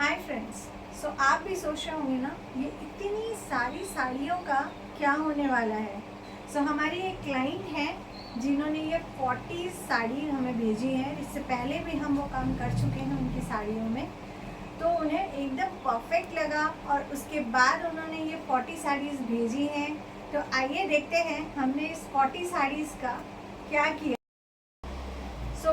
Hi friends. सो आप भी सोच रहे होंगे ना ये इतनी सारी साड़ियों का क्या होने वाला है। हमारी एक क्लाइंट है जिन्होंने ये 40 साड़ी हमें भेजी है। इससे पहले भी हम वो काम कर चुके हैं उनकी साड़ियों में, तो उन्हें एकदम परफेक्ट लगा और उसके बाद उन्होंने ये 40 साड़ीज़ भेजी हैं। तो आइए देखते हैं हमने इस 40 साड़ीज़ का क्या किया।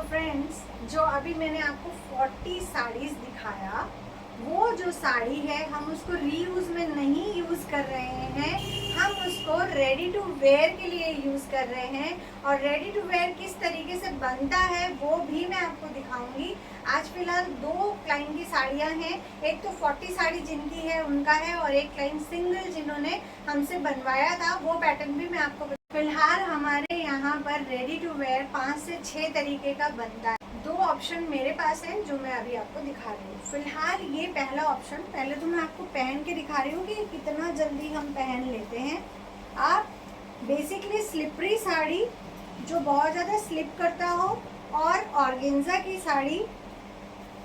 फ्रेंड्स, जो अभी मैंने आपको 40 साड़ीज़ दिखाया, वो जो साड़ी है हम उसको रीयूज़ में नहीं यूज़ कर रहे हैं, हम उसको रेडी टू वेयर के लिए यूज़ कर रहे हैं। और रेडी टू वेयर किस तरीके से बनता है वो भी मैं आपको दिखाऊंगी। आज फिलहाल 2 क्लाइंट की साड़ियां हैं, एक तो 40 साड़ी जिनकी है उनका है, और एक क्लाइंट सिंगल जिन्होंने हमसे बनवाया था, वो पैटर्न भी मैं आपको। फिलहाल हमारे यहाँ पर रेडी टू वेयर 5 से 6 तरीके का बनता है। 2 ऑप्शन मेरे पास है जो मैं अभी आपको दिखा रही हूँ। फिलहाल ये पहला ऑप्शन, पहले तो मैं आपको पहन के दिखा रही हूँ कि कितना जल्दी हम पहन लेते हैं। आप बेसिकली स्लिपरी साड़ी जो बहुत ज़्यादा स्लिप करता हो, और ऑर्गेन्जा की साड़ी,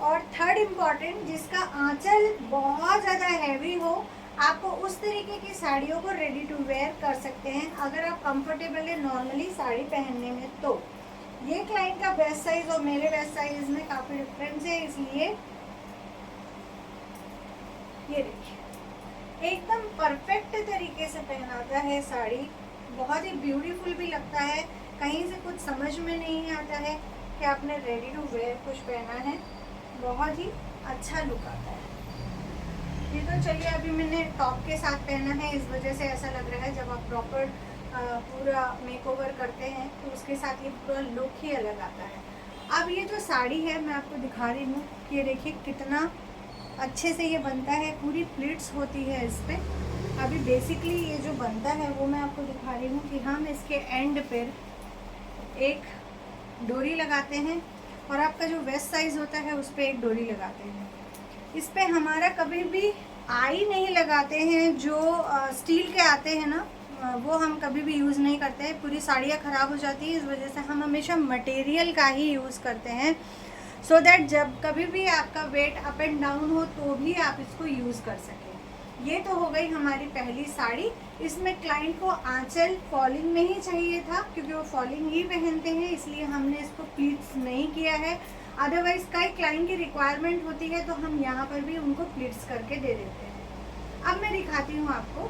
और थर्ड इम्पॉर्टेंट जिसका आंचल बहुत ज़्यादा हैवी हो, आपको उस तरीके की साड़ियों को रेडी टू वेयर कर सकते हैं अगर आप कंफर्टेबल है नॉर्मली साड़ी पहनने में। तो ये क्लाइंट का बेस्ट साइज और मेरे बेस्ट साइज में काफ़ी डिफरेंस है, इसलिए ये देखिए एकदम परफेक्ट तरीके से पहनाता है साड़ी। बहुत ही ब्यूटीफुल भी लगता है, कहीं से कुछ समझ में नहीं आता है कि आपने रेडी टू वेयर कुछ पहना है। बहुत ही अच्छा लुक आता है। ये तो चलिए अभी मैंने टॉप के साथ पहना है, इस वजह से ऐसा लग रहा है। जब आप प्रॉपर पूरा मेकओवर करते हैं तो उसके साथ ये पूरा लुक ही अलग आता है। अब ये जो साड़ी है मैं आपको दिखा रही हूँ कि ये देखिए कितना अच्छे से ये बनता है, पूरी प्लीट्स होती है इस पर। अभी बेसिकली ये जो बनता है वो मैं आपको दिखा रही हूँ कि हम इसके एंड पर एक डोरी लगाते हैं, और आपका जो वेस्ट साइज़ होता है उस पर एक डोरी लगाते हैं। इस पे हमारा कभी भी आई नहीं लगाते हैं, जो स्टील के आते हैं ना, वो हम कभी भी यूज़ नहीं करते हैं। पूरी साड़ियाँ ख़राब हो जाती है, इस वजह से हम हमेशा मटेरियल का ही यूज़ करते हैं, सो दैट जब कभी भी आपका वेट अप एंड डाउन हो तो भी आप इसको यूज़ कर सकें। ये तो हो गई हमारी पहली साड़ी। इसमें क्लाइंट को आंचल फॉलिंग में ही चाहिए था, क्योंकि वो फॉलिंग ही पहनते हैं, इसलिए हमने इसको प्लीट्स नहीं किया है। अदरवाइज कई क्लाइंट की रिक्वायरमेंट होती है तो हम यहाँ पर भी उनको प्लीट्स करके दे देते हैं। अब मैं दिखाती हूँ आपको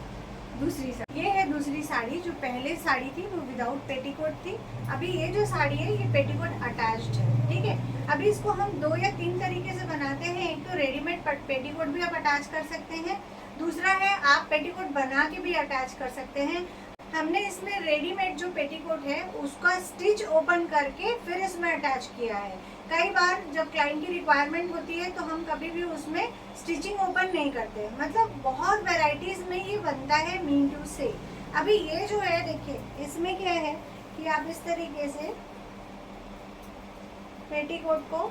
दूसरी साड़ी। ये है दूसरी साड़ी। जो पहले साड़ी थी वो विदाउट पेटीकोट थी, अभी ये जो साड़ी है ये पेटीकोट अटैच्ड है। ठीक है, अभी इसको हम 2 या 3 तरीके से बनाते हैं। एक तो रेडीमेड पेटीकोट भी आप अटैच कर सकते हैं, दूसरा है आप पेटीकोट बना के भी अटैच कर सकते हैं। हमने इसमें रेडीमेड जो पेटीकोट है उसका स्टिच ओपन करके फिर इसमें अटैच किया है। कई बार जब क्लाइंट की रिक्वायरमेंट होती है तो हम कभी भी उसमें स्टिचिंग ओपन नहीं करते। मतलब बहुत वैरायटीज़ में ये बनता है मीन टू से। अभी ये जो है देखिए, इसमें क्या है कि आप इस तरीके से पेटीकोट को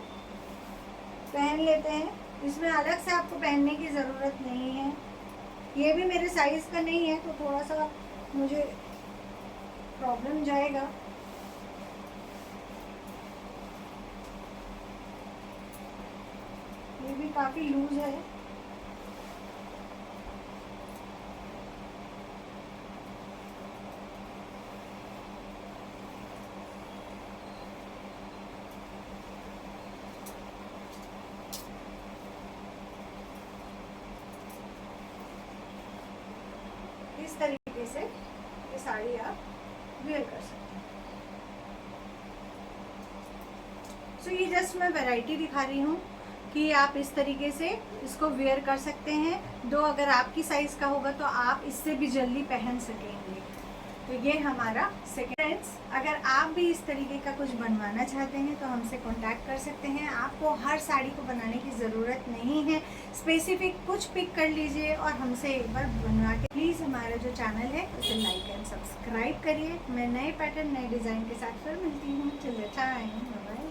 पहन लेते हैं, इसमें अलग से आपको पहनने की ज़रूरत नहीं है। ये भी मेरे साइज़ का नहीं है तो थोड़ा सा मुझे प्रॉब्लम जाएगा। ये भी काफ़ी लूज है। इस तरीके से ये साड़ी आप वेयर कर सकते हैं। सो ये जस्ट मैं वैरायटी दिखा रही हूँ कि आप इस तरीके से इसको वेयर कर सकते हैं। दो अगर आपकी साइज़ का होगा तो आप इससे भी जल्दी पहन सकेंगे। तो ये हमारा सेकेंड। फ्रेंड्स, अगर आप भी इस तरीके का कुछ बनवाना चाहते हैं तो हमसे कांटेक्ट कर सकते हैं। आपको हर साड़ी को बनाने की ज़रूरत नहीं है, स्पेसिफिक कुछ पिक कर लीजिए और हमसे एक बार बनवा के। प्लीज़ हमारा जो चैनल है उसे लाइक एंड सब्सक्राइब करिए। मैं नए पैटर्न नए डिज़ाइन के साथ फिर मिलती हूँ। Till the time, bye bye.